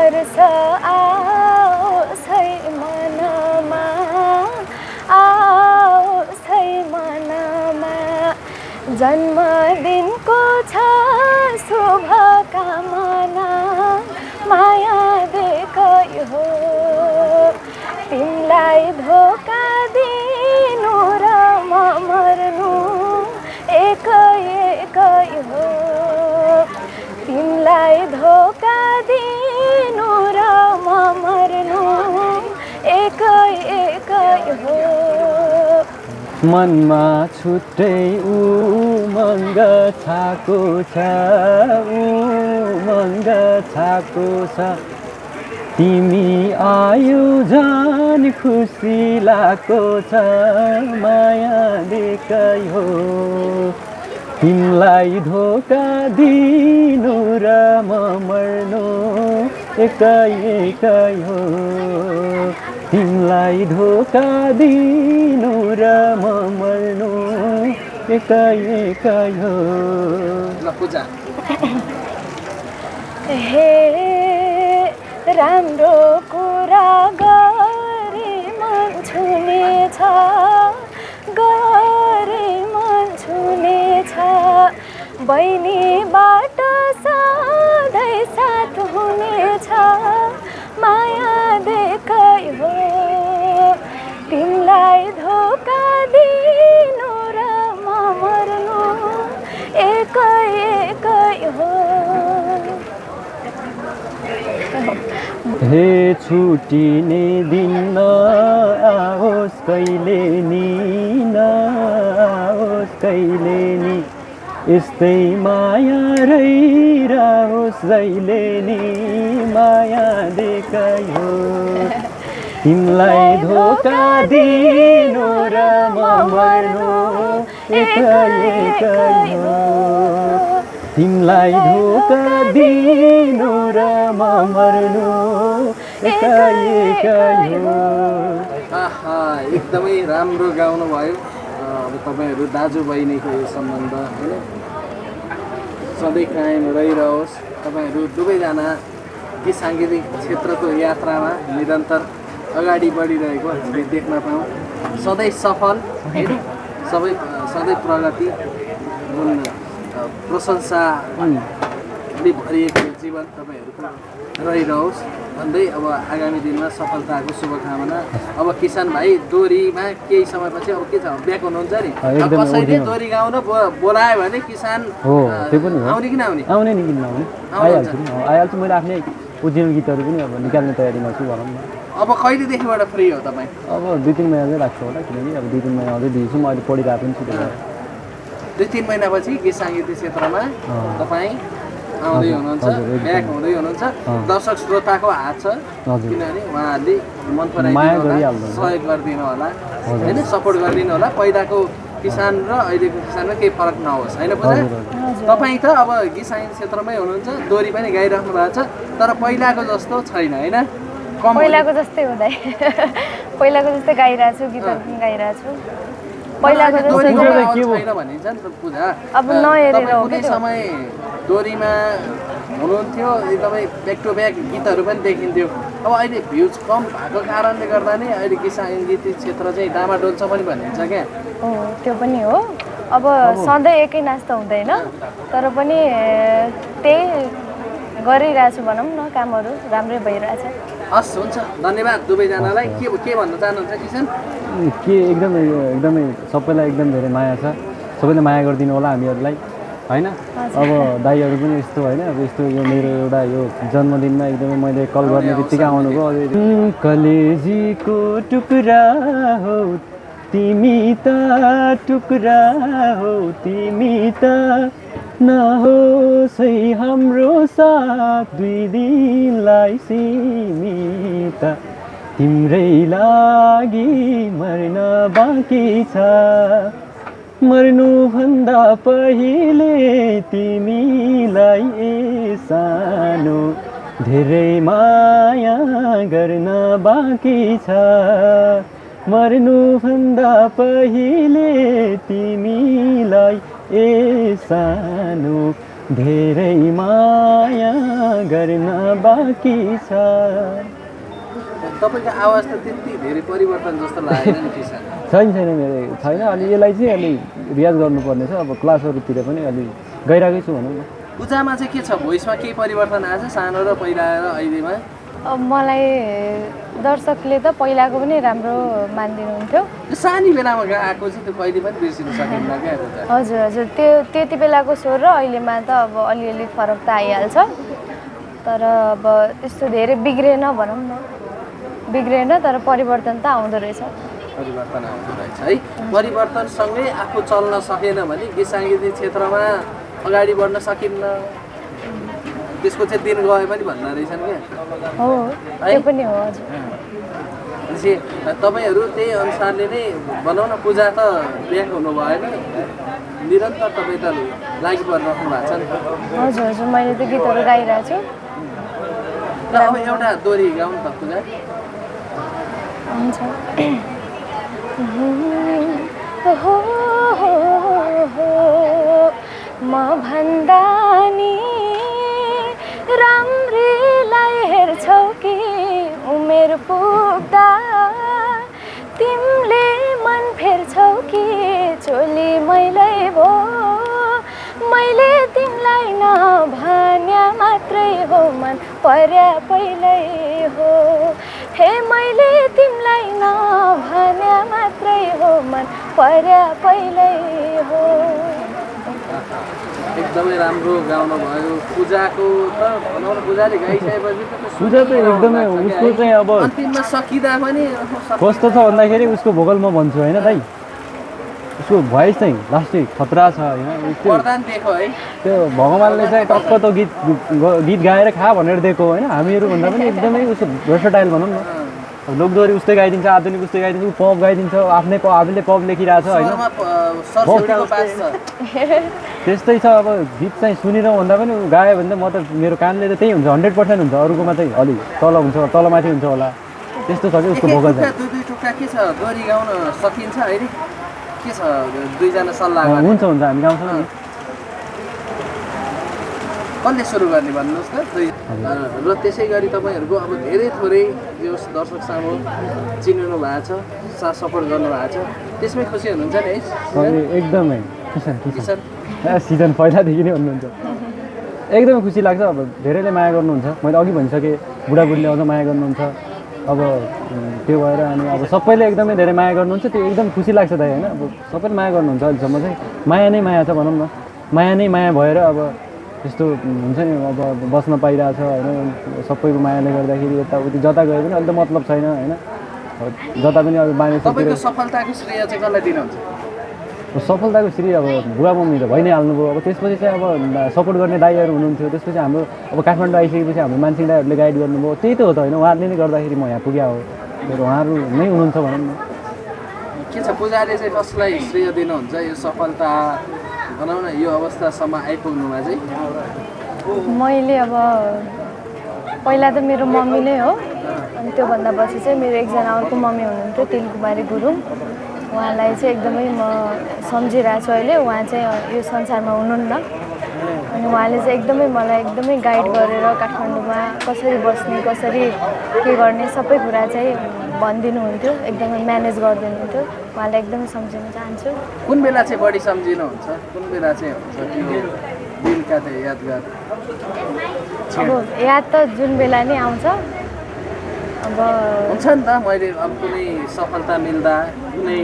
वर्ष आओस् है मनमा आओस् है मनमा जन्मदिनको छ शुभकामना माया देखाइ हो तिमीलाई धोका दिनु र म मर्नु एकै एकै हो तिमीलाई धोका दिनु र म मर्नु एकै एकै हो मनमा छुट्टै उमङ्ग छाको छ उमङ्ग छाको छ तिमी आयो झन् खुसी लागेको छ माया देखाइ हो तिमीलाई धोका दिनु र म मर्नु एकै एकै हो तिमीलाई धोका दिनु र म मर्नु एकै एकै हो हे राम्रो कुरा गरे मन छुनेछ गरे मन छुनेछ बहिनीबाट सधैँ साथ हुनेछ माया देखाइ हो तिमीलाई धोका दिनु र म मर्नु एकै एकै हो हे छुटिने दिन नआओस् कहिले नि नआओस् कहिले नि यस्तै माया रहिरहोस् जहिले नि माया देखाइ हो तिमीलाई धोका दिनु र म मर्नु एकै एकै हो तिमीलाई धोका दिनु र म मर्नु एकै एकै हो एकदमै राम्रो गाउनु भयो अब तपाईँहरू दाजुबहिनीको यो सम्बन्ध होइन सधैँ कायम रहिरहोस् तपाईहरू दुवैजना गीत साङ्गीतिक क्षेत्रको यात्रामा निरन्तर अगाडि बढिरहेको हामीले देख्न पाऊँ सधैँ सफल होइन सधैँ प्रगति जुन प्रशंसाले भरिएको जीवन तपाईँहरूको रहिरहोस् भन्दै अब आगामी दिनमा सफलताको शुभकामना अब किसान भाइ दोरीमा केही समयपछि अब के छ ब्याक हुनुहुन्छ नि अब कसैले दोरी गाउन बोलायो भने किसान आउने कि नआउने आउने नि किन नआउने आइहाल्छु मैले आफ्नै उद्यम गीतहरू पनि अब निकाल्ने तयारीमा छु भनौँ न अब कहिलेदेखिबाट फ्री हो तपाईँ अब 2-3 महिना चाहिँ लाग्छ होला किनकि अब 2-3 महिना अझै दिन्छु म अहिले पढिरहेको पनि छु 2-3 महिनापछि गीत साङ्गीतिक क्षेत्रमा तपाईँ आउँदै हुनुहुन्छ ब्याक हुँदै हुनुहुन्छ दर्शक श्रोताको हात छ किनभने उहाँहरूले मन पराइदिनु होला सहयोग गरिदिनु होला होइन सपोर्ट गरिदिनु होला पहिलाको किसान र अहिलेको किसानमा केही फरक नहोस् होइन पूजा तपाईँ त अब गीत साङ्गीतिक क्षेत्रमै हुनुहुन्छ दोरी पनि गाइराख्नु भएको छ तर पहिलाको जस्तो छैन होइन पहिलाको जस्तै हुँदै पहिलाको जस्तै गाइरहेको छु गीतहरू पनि गाइरहेको छु पहिलाको जस्तो छैन भनिन्छ नि त पूजा अब नहेरेर हो कुनै समय दोरीमा हुनुहुन्थ्यो एकदमै ब्याक टु ब्याक गीतहरू पनि देखिन्थ्यो अब अहिले भ्युज कम भएको कारणले गर्दा नै अहिले गीत साङ्गीतिक क्षेत्र चाहिँ डामाडोल छ पनि भनिन्छ क्या हो त्यो पनि हो अब सधैँ एकै नाच त हुँदैन तर पनि त्यही गरिरहेको छु भनौँ न कामहरू राम्रै भइरहेछ हस् हुन्छ धन्यवाद दुवैजनालाई के भन्न चाहनुहुन्छ किसान के एकदमै सबैलाई एकदम धेरै माया छ सबैले माया गरिदिनु होला हामीहरूलाई होइन अब दाइहरू पनि यस्तो होइन अब यस्तो यो मेरो एउटा यो जन्मदिनमा एकदमै मैले कल गर्ने बित्तिकै आउनुभयो कलेजीको टुक्रा हो तिमी त टुक्रा हो तिमी त नहोस् है हाम्रो साथ 2 दिनलाई सीमित तिम्रै लागि मर्न बाँकी छ मर्नुभन्दा पहिले तिमीलाई सानो धेरै माया गर्न बाँकी छ मर्नुभन्दा पहिले तिमीलाई सानो धेरै माया गर्न बाँकी छ। तपाईँको आवाज त त्यति धेरै परिवर्तन जस्तो लागेन नि किसान। छैन मेरो छैन, अलि यसलाई चाहिँ अलि रियाज गर्नुपर्ने छ। अब क्लासहरूतिर पनि अलि गइरहेकै छु भनौँ न। पूजामा चाहिँ के छ, भोइसमा केही परिवर्तन आएछ सानो र पहिला र अहिलेमा? अब मलाई दर्शकले त पहिलाको पनि राम्रो मानिदिनुहुन्थ्यो। सानी बेलामा आएको चाहिँ त्यो कहिले पनि बिर्सिनु सकिन्न क्या पूजा। हजुर हजुर, त्यो त्यति बेलाको स्वर र अहिलेमा त अब अलिअलि फरक त आइहाल्छ, तर अब त्यस्तो धेरै बिग्रेन भनौँ न, बिग्रेन, तर परिवर्तन त आउँदो रहेछ। परिवर्तन आउँदो रहेछ है। परिवर्तनसँगै आफू चल्न सकेन भने गीत साङ्गीतिक क्षेत्रमा अगाडि बढ्न सकिन्न, त्यसको चाहिँ दिन गए पनि भन्दा रहेछन् क्या। हो, त्यो पनि हो। हजुर, भनेपछि तपाईँहरू त्यही अनुसारले नै भनौँ न, पूजा त ब्याक हुनु भएन, निरन्तर तपाईँ त लागि परिराख्नु भएको छ नि। हजुर हजुर, मैले त गीतहरू गाइरहेको छु। ल अब एउटा दोहोरी गाउनु त पूजा। हुन्छ। म भन्दा नि राम्रीलाई हेर्छौ कि उमेर पुग्दा तिमीले मन फेर्छौ कि चोली मैलै भो, मैले तिमीलाई नभन्या मात्रै हो मन पर्या पहिल्यै हो, हे मैले तिमीलाई नभन्या मात्रै हो मन पर्या पहिल्यै हो। एकदमै राम्रो गाउनु भयो। पूजाको त भनौँ न, पूजाले गाइसकेपछि पूजा त एकदमै उसको चाहिँ अब अन्तिममा सकिँदा पनि कस्तो छ भन्दाखेरि उसको भोकल म भन्छु होइन दाइ, उसको भोइस चाहिँ लास्टै खतरा छ होइन। त्यो वरदान दिएको है। त्यो भगवान्ले चाहिँ टक्क त गीत गाएर खा भनेर दिएको होइन। हामीहरू भन्दा पनि एकदमै उसको भर्सटाइल भनौँ न। लोकदोहोरी उस्तै गाइदिन्छ, आधुनिक उस्तै गाइदिन्छ, पप गाइदिन्छ, आफूले पप लेखिरहेछ होइन। त्यस्तै छ। अब गीत चाहिँ सुनेर भन्दा पनि गायो भने त म त मेरो कानले त त्यही हुन्छ, 100% हुन्छ। अरूकोमा चाहिँ अलि तल हुन्छ, तलमाथि हुन्छ होला, त्यस्तो छ कि उसको भोकल चाहिँ। दुई टुक्का के छ, दोहोरी गाउन सकिन्छ अहिले? के छ, दुईजना सल्लाह गर्ने? हुन्छ हुन्छ, हामी गाउँछौँ नि। कसले सुरु गर्ने भन्नुहोस् त? र त्यसै गरी तपाईँहरूको अब धेरै थोरै जो दर्शक सामु चिनिनु भएको छ, साथ सपोर्ट गर्नुभएको छ, त्यसमै खुसी हुनुहुन्छ नि है? एकदमै किसान सिजन पहिलादेखि नै भन्नुहुन्छ, एकदमै खुसी लाग्छ। अब धेरैले माया गर्नुहुन्छ, मैले अघि भनिसकेँ, बुढाबुढीले अझ माया गर्नुहुन्छ। अब त्यो भएर अनि अब सबैले एकदमै धेरै माया गर्नुहुन्छ, त्यो एकदम खुसी लाग्छ दाइ होइन। अब सबैले माया गर्नुहुन्छ, अहिलेसम्म चाहिँ माया नै माया छ भनौँ न। माया नै माया भएर अब त्यस्तो हुन्छ नि, अब बस्न पाइरहेछ होइन। सबैको मायाले गर्दाखेरि यताउति जता गए पनि अहिले त मतलब छैन होइन। जता पनि अब मानिस तपाईँको सफलताको श्रेय चाहिँ कसलाई दिनुहुन्छ? सफलताको श्रेय अब बुवा मम्मी त भइ नै हाल्नुभयो। अब त्यसपछि चाहिँ अब सपोर्ट गर्ने दाइहरू हुनुहुन्थ्यो। त्यसपछि हाम्रो अब काठमाडौँ आइसकेपछि हाम्रो मानसिंह दाइहरूले गाइड गर्नुभयो, त्यही त हो त होइन। उहाँहरूले नै गर्दाखेरि म यहाँ पुग्या हो, उहाँहरू नै हुनुहुन्छ भनौँ न। के छ, पूजाले चाहिँ कसलाई श्रेय दिनुहुन्छ यो सफलता भनौँ न, यो अवस्थासम्म आइपुग्नुमा चाहिँ? मैले अब पहिला त मेरो मम्मी नै हो, अनि त्योभन्दा पछि चाहिँ मेरो एकजना अर्को मम्मी हुनुहुन्थ्यो, तिलकुमारी गुरुङ। उहाँलाई चाहिँ एकदमै म सम्झिरहेको छु अहिले। उहाँ चाहिँ यो संसारमा हुनुहुन्न, अनि उहाँले चाहिँ एकदमै मलाई एकदमै गाइड गरेर काठमाडौँमा कसरी बस्ने, कसरी के गर्ने, सबै कुरा चाहिँ भनिदिनुहुन्थ्यो, एकदमै म्यानेज गरिदिनुहुन्थ्यो। उहाँलाई एकदमै सम्झिन चाहन्छु। कुन बेला चाहिँ बढी सम्झिनुहुन्छ? कुन बेला चाहिँ हुन्छ कि दिनका चाहिँ यादगार? अब याद त जुन बेला नै आउँछ। अब हुन्छ नि त, मैले अब कुनै सफलता मिल्दा, कुनै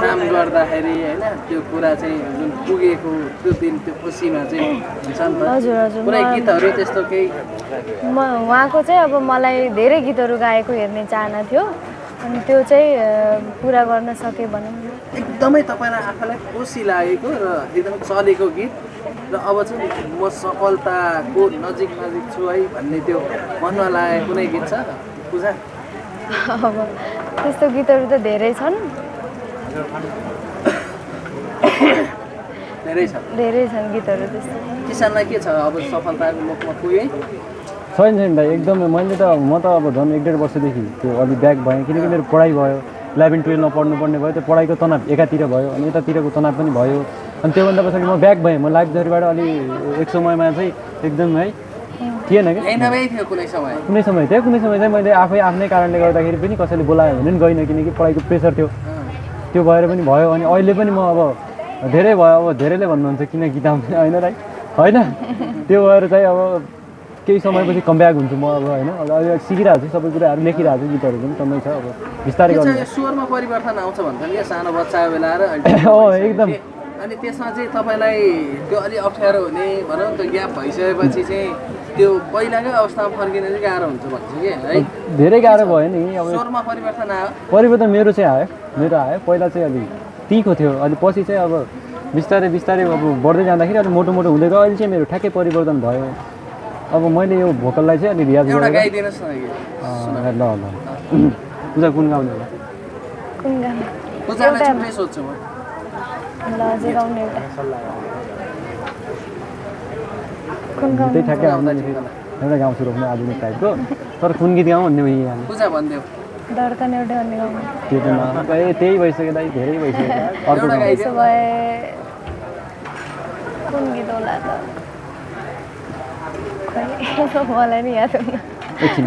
काम गर्दाखेरि होइन, त्यो कुरा चाहिँ जुन पुगेको त्यो दिन, त्यो खुसीमा चाहिँ हुन्छ नि त। हजुर हजुर, कुनै गीतहरू त्यस्तो केही? उहाँको चाहिँ अब मलाई धेरै गीतहरू गाएको हेर्ने चाहना थियो, अनि त्यो चाहिँ पुरा गर्न सकेँ भनौँ न। एकदमै तपाईँलाई आफूलाई खुसी लागेको र एकदमै चलेको गीत, र अब चाहिँ म सफलताको नजिक छु है भन्ने त्यो मनमा लागेको कुनै गीत छ पूजा? अब त्यस्तो गीतहरू त धेरै छन्, धेरै छन् गीतहरू त्यस्तो। किसानलाई के छ, अब सफलताको मुखमा पुगे? छैन दाइ, एकदमै। मैले त म त अब झन् 1-1.5 वर्षदेखि त्यो अलि ब्याक भएँ, किनकि मेरो पढाइ भयो, 11-12मा पढ्नुपर्ने भयो। त्यो पढाइको तनाव एकातिर भयो, अनि यतातिरको तनाव पनि भयो। अनि त्योभन्दा पछाडि म ब्याक भएँ, म लाइफझरीबाट अलि एक समयमा चाहिँ एकदम है थिएन क्या नभए थियो कुनै समय कुनै समय चाहिँ मैले आफ्नै कारणले गर्दाखेरि पनि कसैले बोलायो भने पनि गइनँ, किनकि पढाइको प्रेसर थियो। त्यो भएर पनि भयो। अनि अहिले पनि म अब धेरै भयो, अब धेरैले भन्नुहुन्छ किन गीत आउँदैन होइन राई होइन, त्यो भएर चाहिँ अब केही समयपछि कमब्याक हुन्छु म अब होइन। अहिले सिकिरहेको छु, सबै कुराहरू लेखिरहेको छु, गीतहरू पनि टन्नै छ, अब बिस्तारै गर्नु। स्वरमा परिवर्तन आउँछ भन्छन् क्या सानो बच्चाको बेला र एकदम। अनि त्यसमा चाहिँ तपाईँलाई त्यो अलिक अप्ठ्यारो हुने भनौँ न त, ग्याप भइसकेपछि चाहिँ त्यो पहिलाकै अवस्थामा फर्किन चाहिँ गाह्रो हुन्छ भन्छ कि है। धेरै गाह्रो भयो नि अब। स्वरमा परिवर्तन आयो? परिवर्तन मेरो आयो। पहिला चाहिँ अलि तिखो थियो, अनि पछि चाहिँ अब बिस्तारै अब बढ्दै जाँदाखेरि अलिक मोटो हुँदै गयो। अहिले चाहिँ मेरो ठ्याक्कै परिवर्तन भयो। अब मैले यो भोकललाई चाहिँ अलि रियाज गरेर गाइदिनुहोस् न। ल पूजा कुन गाउने होला? कुन गाउँ? पूजालाई छुट्टै सोध्छु म। ल अझै गाउने एउटा कुन गाउँ? त्यही ठ्याक्कै एउटा गाउँछु रोक्ने आधुनिक टाइपको, तर कुन गीत गाउँ भन्ने भयो यहाँ पूजा भनिदेऊ। धड्कन एउटै भन्ने गाउँ। त्यो त त्यही भइसक्यो दाइ, धेरै भइसक्यो। अर्को त्यसो भए कुन गीत होला त? खै मलाई नि याद हुन्न। एकछिन